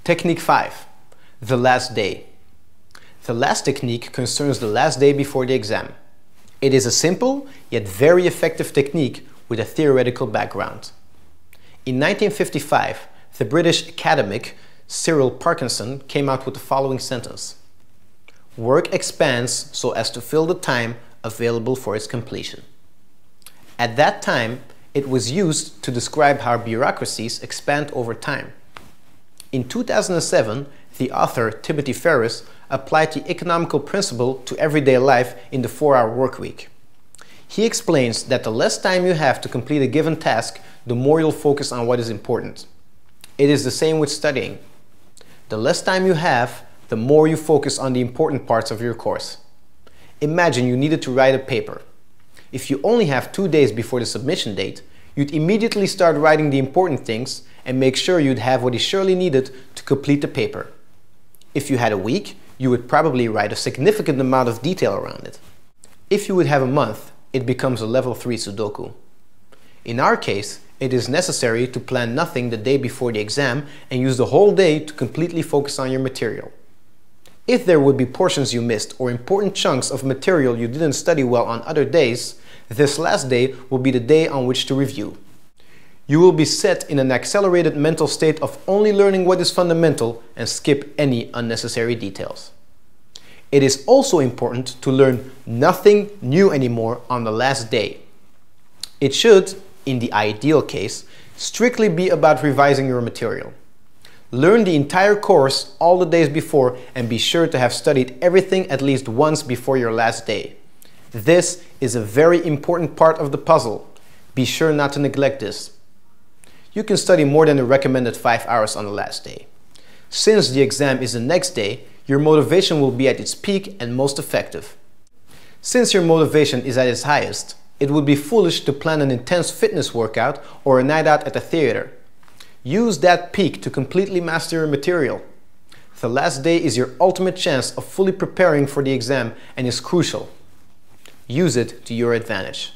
Technique 5. The last day. The last technique concerns the last day before the exam. It is a simple yet very effective technique with a theoretical background. In 1955, the British academic Cyril Parkinson came out with the following sentence: "Work expands so as to fill the time available for its completion." At that time, it was used to describe how bureaucracies expand over time. In 2007, the author Timothy Ferriss applied the economical principle to everyday life in the 4-hour workweek. He explains that the less time you have to complete a given task, the more you'll focus on what is important. It is the same with studying. The less time you have, the more you focus on the important parts of your course. Imagine you needed to write a paper. If you only have 2 days before the submission date, you'd immediately start writing the important things and make sure you'd have what is surely needed to complete the paper. If you had a week, you would probably write a significant amount of detail around it. If you would have a month, it becomes a level 3 Sudoku. In our case, it is necessary to plan nothing the day before the exam and use the whole day to completely focus on your material. If there would be portions you missed or important chunks of material you didn't study well on other days, this last day will be the day on which to review. You will be set in an accelerated mental state of only learning what is fundamental and skip any unnecessary details. It is also important to learn nothing new anymore on the last day. It should, in the ideal case, strictly be about revising your material. Learn the entire course all the days before and be sure to have studied everything at least once before your last day. This is a very important part of the puzzle. Be sure not to neglect this. You can study more than the recommended 5 hours on the last day. Since the exam is the next day, your motivation will be at its peak and most effective. Since your motivation is at its highest, it would be foolish to plan an intense fitness workout or a night out at the theater. Use that peak to completely master your material. The last day is your ultimate chance of fully preparing for the exam and is crucial. Use it to your advantage.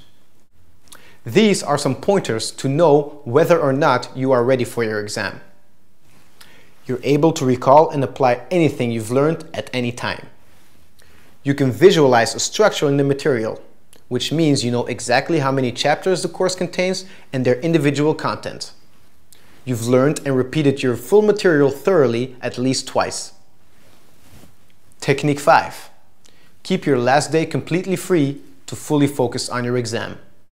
These are some pointers to know whether or not you are ready for your exam. You're able to recall and apply anything you've learned at any time. You can visualize a structure in the material, which means you know exactly how many chapters the course contains and their individual content. You've learned and repeated your full material thoroughly at least twice. Technique 5. Keep your last day completely free to fully focus on your exam.